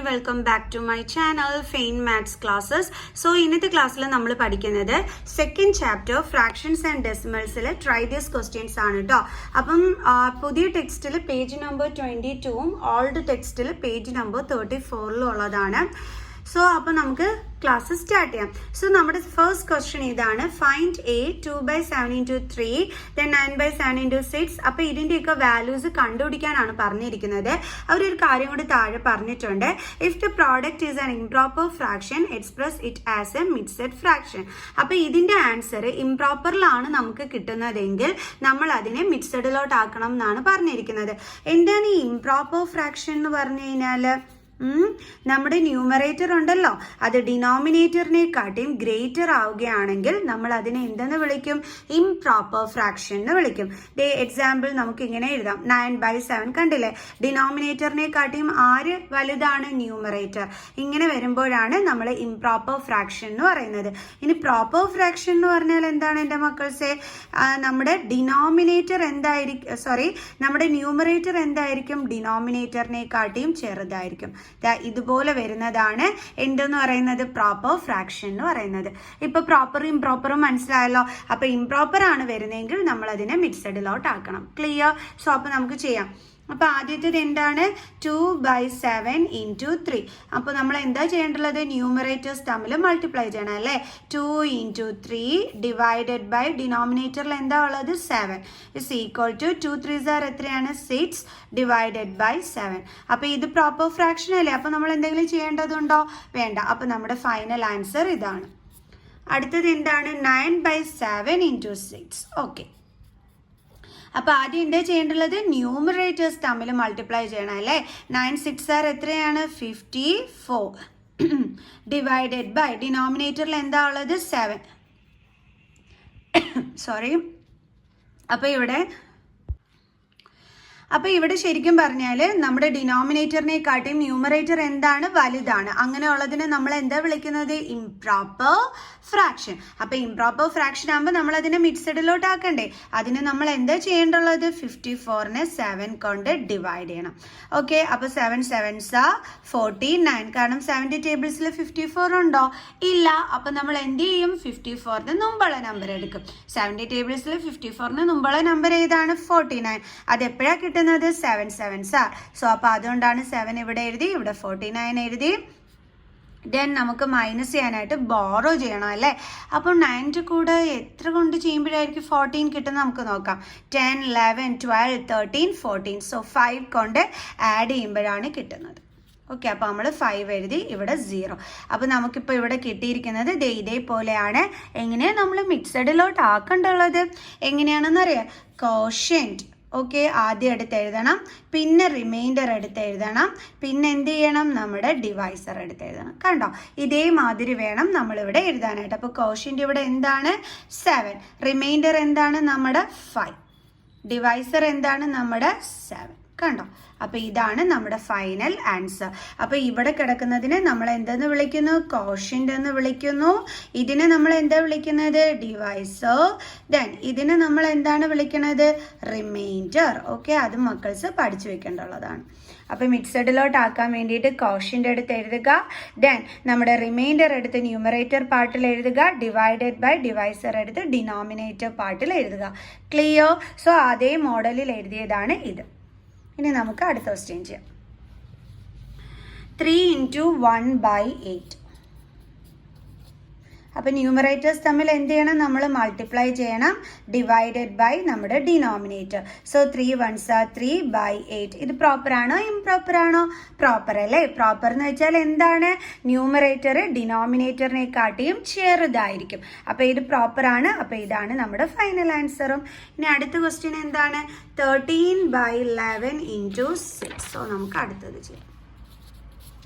Welcome back to my channel fine maths classes. So ഇന്നത്തെ ക്ലാസ്സിൽ നമ്മൾ പഠിക്കുന്നത് സെക്കൻഡ് ചാപ്റ്റർ ഫ്രാക്ഷൻസ് ആൻഡ് ഡെസിമൽസിലെ ട്രൈ ദിസ് ക്വസ്റ്റ്യൻസ് ആണ് കേട്ടോ. അപ്പം പുതിയ ടെക്സ്റ്റിൽ പേജ് നമ്പർ 22ഉം ഓൾഡ് ടെക്സ്റ്റിൽ പേജ് നമ്പർ 34ലും ഉള്ളതാണ്. സോ അപ്പോൾ നമുക്ക് ക്ലാസ് സ്റ്റാർട്ട് ചെയ്യാം. സോ നമ്മുടെ ഫസ്റ്റ് ക്വസ്റ്റ്യൻ ഇതാണ്, find a 2/7 into 3 then 9/7 into 6. അപ്പോൾ ഇതിൻ്റെയൊക്കെ വാല്യൂസ് കണ്ടുപിടിക്കാനാണ് പറഞ്ഞിരിക്കുന്നത്. അവരൊരു കാര്യം കൂടി താഴെ പറഞ്ഞിട്ടുണ്ട്, if the product is an improper fraction express it as A mixed fraction. അപ്പോൾ ഇതിൻ്റെ ആൻസർ ഇംപ്രോപ്പറിലാണ് നമുക്ക് കിട്ടുന്നതെങ്കിൽ നമ്മൾ അതിനെ മിക്സഡിലോട്ട് ആക്കണം എന്നാണ് പറഞ്ഞിരിക്കുന്നത്. എന്താണ് ഈ ഇംപ്രോപ്പർ ഫ്രാക്ഷൻ എന്ന് പറഞ്ഞു കഴിഞ്ഞാൽ, നമ്മുടെ ന്യൂമറേറ്റർ ഉണ്ടല്ലോ അത് ഡിനോമിനേറ്ററിനെക്കാട്ടിയും ഗ്രേറ്റർ ആവുകയാണെങ്കിൽ നമ്മൾ അതിനെ എന്തെന്ന് വിളിക്കും? ഇംപ്രോപ്പർ ഫ്രാക്ഷൻ എന്ന് വിളിക്കും. എക്സാമ്പിൾ നമുക്ക് ഇങ്ങനെ എഴുതാം, 9/7 കണ്ടില്ലേ, ഡിനോമിനേറ്ററിനെക്കാട്ടിയും ആര് വലുതാണ്? ന്യൂമറേറ്റർ. ഇങ്ങനെ വരുമ്പോഴാണ് നമ്മൾ ഇംപ്രോപ്പർ ഫ്രാക്ഷൻ എന്ന് പറയുന്നത്. ഇനി പ്രോപ്പർ ഫ്രാക്ഷൻ എന്ന് പറഞ്ഞാൽ എന്താണ് എൻ്റെ മക്കൾസെ? നമ്മുടെ ഡിനോമിനേറ്റർ എന്തായിരിക്കും, നമ്മുടെ ന്യൂമറേറ്റർ എന്തായിരിക്കും? ഡിനോമിനേറ്ററിനെക്കാട്ടിയും ചെറുതായിരിക്കും. ഇതുപോലെ വരുന്നതാണ് എന്തെന്ന് പറയുന്നത്? പ്രോപ്പർ ഫ്രാക്ഷൻ എന്ന് പറയുന്നത്. ഇപ്പൊ പ്രോപ്പറും ഇംപ്രോപ്പറും മനസ്സിലായല്ലോ. അപ്പൊ ഇംപ്രോപ്പർ ആണ് വരുന്നതെങ്കിൽ നമ്മൾ അതിനെ മിക്സഡിലോട്ട് ആക്കണം. ക്ലിയർ? സോ അപ്പൊ നമുക്ക് ചെയ്യാം. അപ്പൊ ആദ്യത്തേത് എന്താണ്? 2/7 into 3. അപ്പൊ നമ്മൾ എന്താ ചെയ്യേണ്ടത്? ന്യൂമറേറ്റേഴ്സ് തമ്മിൽ മൾട്ടിപ്ലൈ ചെയ്യണം അല്ലേ. 2 into 3 ഡിവൈഡഡ് ബൈ ഡിനോമിനേറ്ററിൽ എന്താ ഉള്ളത്? 7 is equal to 2 3s are എത്രയാണ്? 6 ഡിവൈഡഡ് ബൈ 7. അപ്പൊ ഇത് പ്രോപ്പർ ഫ്രാക്ഷൻ അല്ലേ. അപ്പൊ നമ്മൾ എന്തെങ്കിലും ചെയ്യേണ്ടതുണ്ടോ? വേണ്ട. അപ്പൊ നമ്മുടെ ഫൈനൽ ആൻസർ ഇതാണ്. അടുത്തത് എന്താണ്? 9/7 into 6. ഓക്കെ, അപ്പൊ ആദ്യം എന്താ ചെയ്യേണ്ടത്? ന്യൂമറേറ്റേഴ്സ് തമ്മിൽ മൾട്ടിപ്ലൈ ചെയ്യണം അല്ലേ. 9 6 are എത്രയാണ്? 54 ഡിവൈഡഡ് ബൈ ഡിനോമിനേറ്ററിൽ എന്താ ഉള്ളത്? 7. അപ്പൊ ഇവിടെ ശരിക്കും പറഞ്ഞാൽ നമ്മുടെ ഡിനോമിനേറ്ററിനെക്കാട്ടിയും ന്യൂമറേറ്റർ എന്താണ്? വലുതാണ്. അങ്ങനെയുള്ളതിനെ നമ്മൾ എന്താ വിളിക്കുന്നത്? Improper fraction. അപ്പൊ ഇംപ്രോപ്പർ ഫ്രാക്ഷൻ ആകുമ്പോൾ നമ്മൾ അതിനെ മിക്സഡിലോട്ട് ആക്കണ്ടേ. അതിന് നമ്മൾ എന്താ ചെയ്യേണ്ടുള്ളത്? 54നെ 7 കൊണ്ട് ഡിവൈഡ് ചെയ്യണം. ഓക്കെ, അപ്പൊ 7 7s are 49. കാരണം 70 ടേബിൾസിൽ 54 ഉണ്ടോ? ഇല്ല. അപ്പൊ നമ്മൾ എന്ത് ചെയ്യും? 54ന് മുമ്പുള്ള നമ്പർ എടുക്കും. 70 ടേബിൾസിൽ 54ന് മുമ്പുള്ള നമ്പർ ഏതാണ്? 49. അത് എപ്പോഴാണ് കിട്ടുന്നത്? 7 7s are. സോ അപ്പൊ അതുകൊണ്ടാണ് 7 ഇവിടെ എഴുതി, ഇവിടെ 49 എഴുതി. ദെൻ നമുക്ക് മൈനസ് ചെയ്യാനായിട്ട് ബോറോ ചെയ്യണം അല്ലേ. അപ്പോൾ 9 കൂടെ എത്ര കൊണ്ട് ചെയ്യുമ്പോഴായിരിക്കും 14 കിട്ടുന്നത്? നമുക്ക് നോക്കാം. 10 11 12 13 14. സോ 5 കൊണ്ട് ആഡ് ചെയ്യുമ്പോഴാണ് കിട്ടുന്നത്. ഓക്കെ, അപ്പോൾ നമ്മൾ 5 എഴുതി, ഇവിടെ 0. അപ്പോൾ നമുക്കിപ്പോൾ ഇവിടെ കിട്ടിയിരിക്കുന്നത് ഇതേപോലെയാണ്. എങ്ങനെയാണ് നമ്മൾ മിക്സഡിലോട്ട് ആക്കേണ്ടുള്ളത്? എങ്ങനെയാണെന്നറിയാം. കോഷ്യന്റ് ഓക്കെ, ആദ്യം എടുത്ത് എഴുതണം, പിന്നെ റിമൈൻഡർ എടുത്ത് എഴുതണം, പിന്നെ എന്ത് ചെയ്യണം? നമ്മുടെ ഡിവൈസർ എടുത്ത് എഴുതണം. കണ്ടോ, ഇതേമാതിരി വേണം നമ്മളിവിടെ എഴുതാനായിട്ട്. അപ്പോൾ കോഷ്യന്റ് ഇവിടെ എന്താണ്? 7. റിമൈൻഡർ എന്താണ്? നമ്മുടെ 5. ഡിവൈസർ എന്താണ്? നമ്മുടെ 7. കണ്ടോ, അപ്പൊ ഇതാണ് നമ്മുടെ ഫൈനൽ ആൻസർ. അപ്പൊ ഇവിടെ കിടക്കുന്നതിനെ നമ്മൾ എന്തെന്ന് വിളിക്കുന്നു? കോഷ്യന്റ് എന്ന് വിളിക്കുന്നു. ഇതിനെ നമ്മൾ എന്താ വിളിക്കുന്നത്? ഡിവൈസർ. ദെൻ ഇതിനെ നമ്മൾ എന്താണ് വിളിക്കുന്നത്? റിമൈൻഡർ. ഓക്കെ, അത് മക്കൾസ് പഠിച്ചു വെക്കേണ്ടുള്ളതാണ്. അപ്പൊ മിക്സഡിലോട്ട് ആക്കാൻ വേണ്ടിയിട്ട് കോഷ്യന്റ് എടുത്ത് എഴുതുക, ദെൻ നമ്മുടെ റിമൈൻഡർ എടുത്ത് ന്യൂമറേറ്റർ പാർട്ടിൽ എഴുതുക, ഡിവൈഡഡ് ബൈ ഡിവൈസർ എടുത്ത് ഡിനോമിനേറ്റർ പാർട്ടിൽ എഴുതുക. ക്ലിയർ? സോ അതേ മോഡലിൽ എഴുതിയതാണ് ഇത്. ഇനി നമുക്ക് അടുത്ത ക്വസ്റ്റ്യൻ ചെയ്യാം. 3 into 1/8. അപ്പൊ ന്യൂമറേറ്റേഴ്സ് തമ്മിൽ എന്ത് ചെയ്യണം? നമ്മൾ മൾട്ടിപ്ലൈ ചെയ്യണം, ഡിവൈഡഡ് ബൈ നമ്മുടെ ഡിനോമിനേറ്റർ. So 3 1s are 3/8. ഇത് പ്രോപ്പർ ആണോ ഇംപ്രോപ്പർ ആണോ? പ്രോപ്പർ അല്ലേ. പ്രോപ്പർ എന്ന് വെച്ചാൽ എന്താണ്? ന്യൂമറേറ്റർ ഡിനോമിനേറ്ററിനെക്കാട്ടിയും ചെറുതായിരിക്കും. അപ്പൊ ഇത് പ്രോപ്പർ ആണ്. അപ്പൊ ഇതാണ് നമ്മുടെ ഫൈനൽ ആൻസറും. ഇനി അടുത്ത ക്വസ്റ്റ്യൻ എന്താണ്? 13/11 into 6. സോ നമുക്ക് അടുത്തത് ചെയ്യാം.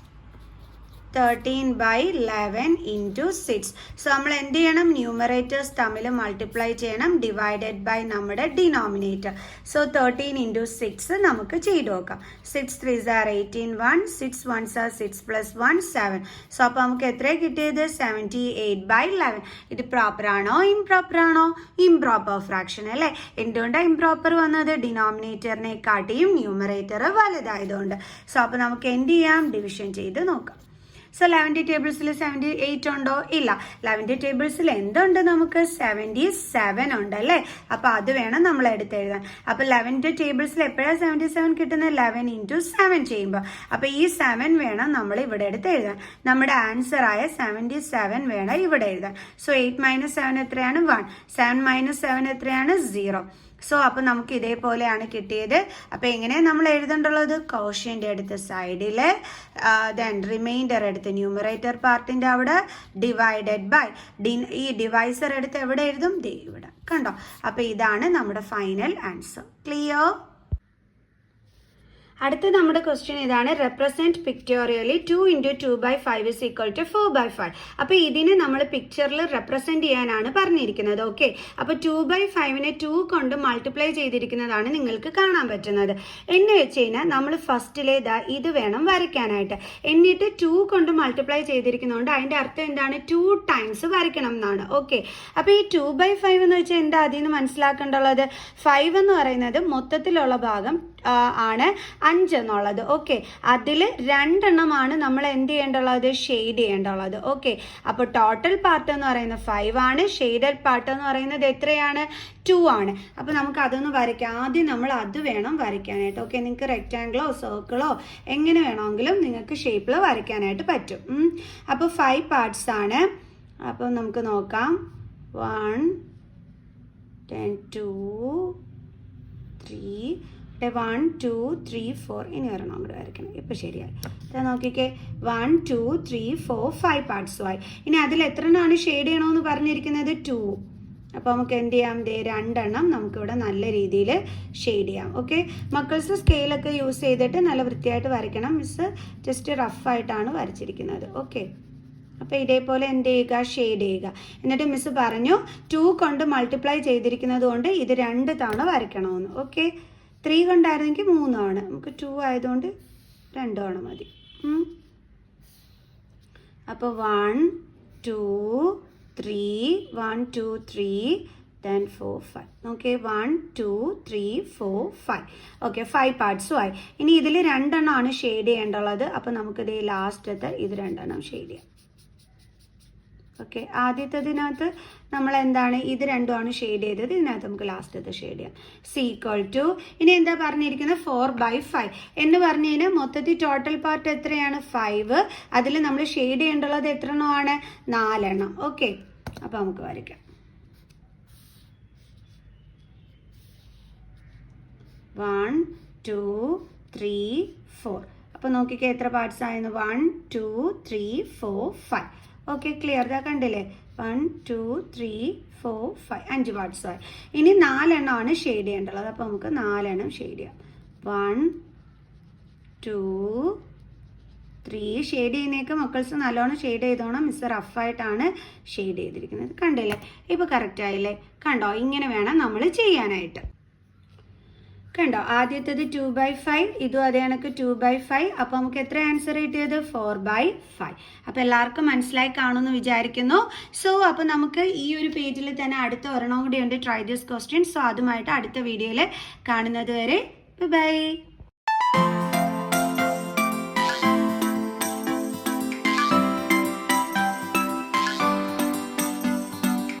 13/11 into 6. സോ നമ്മൾ എന്ത് ചെയ്യണം? ന്യൂമറേറ്റേഴ്സ് തമ്മിൽ മൾട്ടിപ്ലൈ ചെയ്യണം, ഡിവൈഡഡ് ബൈ നമ്മുടെ ഡിനോമിനേറ്റർ. സോ 13 into 6 നമുക്ക് ചെയ്ത് നോക്കാം. 6 3s are 18, 1, 6 1s are 6 plus 1, 7. So അപ്പോൾ നമുക്ക് എത്ര കിട്ടിയത്? 78/11. ഇത് പ്രോപ്പർ ആണോ ഇംപ്രോപ്പർ ആണോ? ഇംപ്രോപ്പർ ഫ്രാക്ഷൻ അല്ലേ? എന്തുകൊണ്ടാണ് ഇംപ്രോപ്പർ വന്നത്? ഡിനോമിനേറ്ററിനെ കാട്ടിയും ന്യൂമറേറ്റർ വലുതായതുകൊണ്ട്. സോ അപ്പോൾ നമുക്ക് എന്ത് ചെയ്യാം? ഡിവിഷൻ ചെയ്ത് നോക്കാം. സോ 11th ടേബിൾസിൽ 78 ഉണ്ടോ? ഇല്ല. 11th ടേബിൾസിൽ എന്തുണ്ട്? നമുക്ക് 77 ഉണ്ട് അല്ലേ? അപ്പോൾ അത് വേണം നമ്മൾ എടുത്തെഴുതാൻ. അപ്പോൾ 11th ടേബിൾസിൽ എപ്പോഴാണ് 77 കിട്ടുന്നത്? 11 into 7 ചെയ്യുമ്പോൾ. അപ്പോൾ ഈ 7 വേണം നമ്മൾ ഇവിടെ എടുത്ത് എഴുതാൻ. നമ്മുടെ ആൻസർ ആയ 77 വേണം ഇവിടെ എഴുതാൻ. സോ 8 - 7 എത്രയാണ്? 1. 7 - 7 എത്രയാണ്? 0. സോ അപ്പോൾ നമുക്ക് ഇതേപോലെയാണ് കിട്ടിയത്. അപ്പോൾ എങ്ങനെയാണ് നമ്മൾ എഴുതേണ്ടുള്ളത്? കോഷ്യൻ്റ് എടുത്ത് സൈഡിൽ, ദെൻ റിമൈൻഡർ എടുത്ത് ന്യൂമറേറ്റർ പാർട്ടിൻ്റെ അവിടെ, ഡിവൈഡഡ് ബൈ ഈ ഡിവൈസർ എടുത്ത് എവിടെ എഴുതും? ദേ ഇവിടെ. കണ്ടോ? അപ്പോൾ ഇതാണ് നമ്മുടെ ഫൈനൽ ആൻസർ. ക്ലിയർ? അടുത്ത നമ്മുടെ ക്വസ്റ്റ്യൻ ഇതാണ്. Represent pictorially 2 into 2/5 is equal to 4/5. അപ്പോൾ ഇതിനെ നമ്മൾ പിക്ചറിൽ റെപ്രസെൻറ്റ് ചെയ്യാനാണ് പറഞ്ഞിരിക്കുന്നത്. ഓക്കെ, അപ്പോൾ 2/5നെ 2 കൊണ്ട് മൾട്ടിപ്ലൈ ചെയ്തിരിക്കുന്നതാണ് നിങ്ങൾക്ക് കാണാൻ പറ്റുന്നത്. എന്ന് വെച്ച് കഴിഞ്ഞാൽ നമ്മൾ ഫസ്റ്റിലേതാ ഇത് വേണം വരയ്ക്കാനായിട്ട്. എന്നിട്ട് 2 കൊണ്ട് മൾട്ടിപ്ലൈ ചെയ്തിരിക്കുന്നതുകൊണ്ട് അതിൻ്റെ അർത്ഥം എന്താണ്? 2 times വരയ്ക്കണം എന്നാണ്. ഓക്കെ, അപ്പോൾ ഈ 2/5 എന്ന് വെച്ചാൽ എന്താ അതിൽ നിന്ന് മനസ്സിലാക്കേണ്ടുള്ളത്? 5 എന്ന് പറയുന്നത് മൊത്തത്തിലുള്ള ഭാഗം ആണ് 5 എന്നുള്ളത്. ഓക്കെ, അതിൽ 2 എണ്ണമാണ് നമ്മൾ എന്ത് ചെയ്യേണ്ടുള്ളത്? ഷെയ്ഡ് ചെയ്യേണ്ടുള്ളത്. ഓക്കെ, അപ്പോൾ ടോട്ടൽ പാർട്ട് എന്ന് പറയുന്നത് 5 ആണ്. ഷെയ്ഡഡ് പാർട്ട് എന്ന് പറയുന്നത് എത്രയാണ്? 2 ആണ്. അപ്പോൾ നമുക്ക് അതൊന്ന് വരയ്ക്കാം. ആദ്യം നമ്മൾ അത് വേണം വരയ്ക്കാനായിട്ട്. ഓക്കെ, നിങ്ങൾക്ക് റെക്റ്റാങ്കിളോ സർക്കിളോ എങ്ങനെ വേണമെങ്കിലും നിങ്ങൾക്ക് ഷേപ്പിൽ വരയ്ക്കാനായിട്ട് പറ്റും. അപ്പോൾ 5 പാർട്സ് ആണ്. അപ്പോൾ നമുക്ക് നോക്കാം. 1 then 2 3 1 2 3 4. ഇനി വരണം അങ്ങോട്ട് വരയ്ക്കണം. ഇപ്പോൾ ശരിയായി. നോക്കിക്കേ, 1 2 3 4 5 പാർട്സുമായി. ഇനി അതിൽ എത്ര എണ്ണമാണ് ഷെയ്ഡ് ചെയ്യണമെന്ന് പറഞ്ഞിരിക്കുന്നത്? 2. അപ്പോൾ നമുക്ക് എന്ത് ചെയ്യാം? 2 എണ്ണം നമുക്കിവിടെ നല്ല രീതിയിൽ ഷെയ്ഡ് ചെയ്യാം. ഓക്കെ, മക്കൾസ് സ്കെയിലൊക്കെ യൂസ് ചെയ്തിട്ട് നല്ല വൃത്തിയായിട്ട് വരയ്ക്കണം. മിസ് ജസ്റ്റ് റഫായിട്ടാണ് വരച്ചിരിക്കുന്നത്. ഓക്കെ, അപ്പോൾ ഇതേപോലെ എന്ത് ചെയ്യുക? ഷെയ്ഡ് ചെയ്യുക. എന്നിട്ട് മിസ് പറഞ്ഞു 2 കൊണ്ട് മൾട്ടിപ്ലൈ ചെയ്തിരിക്കുന്നത് കൊണ്ട് ഇത് 2 തവണ വരയ്ക്കണമെന്ന്. ഓക്കെ, 3 കൊണ്ടായിരുന്നെങ്കിൽ 3 തവണ. നമുക്ക് 2 ആയതുകൊണ്ട് 2 തവണ മതി. അപ്പോൾ 1 2 3 1 2 3 then 4 5. ഓക്കെ, 1 2 3 4 5. ഓക്കെ, 5 പാർട്സും ആയി. ഇനി ഇതിൽ 2 എണ്ണമാണ് ഷെയ്ഡ് ചെയ്യേണ്ടുള്ളത്. അപ്പോൾ നമുക്കിത് ലാസ്റ്റത്തെ ഇത് 2 എണ്ണം ഷെയ്ഡ് ചെയ്യാം. ഓക്കെ, ആദ്യത്തതിനകത്ത് നമ്മൾ എന്താണ്? ഇത് 2ആണ് ഷെയ്ഡ് ചെയ്തത്. ഇതിനകത്ത് നമുക്ക് ലാസ്റ്റത്തെ ഷെയ്ഡ് ചെയ്യാം. = ഇനി എന്താ പറഞ്ഞിരിക്കുന്നത്? 4/5 എന്ന് പറഞ്ഞു കഴിഞ്ഞാൽ മൊത്തത്തിൽ ടോട്ടൽ പാർട്ട് എത്രയാണ്? 5. അതിൽ നമ്മൾ ഷെയ്ഡ് ചെയ്യേണ്ടുള്ളത് എത്ര എണ്ണമാണ്? 4 എണ്ണം. ഓക്കെ, അപ്പോൾ നമുക്ക് വരയ്ക്കാം. 1 2 3 4. അപ്പോൾ നോക്കിക്കേ എത്ര പാർട്സ് ആയിരുന്നു? 1 2 3 4 5. Okay, clear? ഇതാ കണ്ടില്ലേ? 1 2 3 4 5 5 പാർട്സായി. ഇനി 4 എണ്ണമാണ് ഷെയ്ഡ് ചെയ്യേണ്ടത്. അപ്പോൾ നമുക്ക് 4 എണ്ണം ഷെയ്ഡ് ചെയ്യാം. 1 2 3. ഷെയ്ഡ് ചെയ്യുന്നേക്ക് മക്കൾസ് നല്ലോണം ഷെയ്ഡ് ചെയ്തോണം. മിസ് റഫായിട്ടാണ് ഷെയ്ഡ് ചെയ്തിരിക്കുന്നത്. കണ്ടില്ലേ? ഇപ്പോൾ കറക്റ്റ് ആയില്ലേ? കണ്ടോ? ഇങ്ങനെ വേണം നമ്മൾ ചെയ്യാനായിട്ട്. കണ്ടോ? ആദ്യത്തേത് 2/5, ഇതും അതേ കണക്ക് 2/5. അപ്പോൾ നമുക്ക് എത്ര ആൻസർ കിട്ടിയത്? 4/5. അപ്പോൾ എല്ലാവർക്കും മനസ്സിലായി കാണുമെന്ന് വിചാരിക്കുന്നു. സോ അപ്പോൾ നമുക്ക് ഈ ഒരു പേജിൽ തന്നെ അടുത്ത ഒരെണ്ണം കൂടി ഉണ്ട്, ട്രൈ ദിസ് ക്വസ്റ്റ്യൻ. സോ അതുമായിട്ട് അടുത്ത വീഡിയോയിൽ കാണുന്നത് വരെ ബൈ.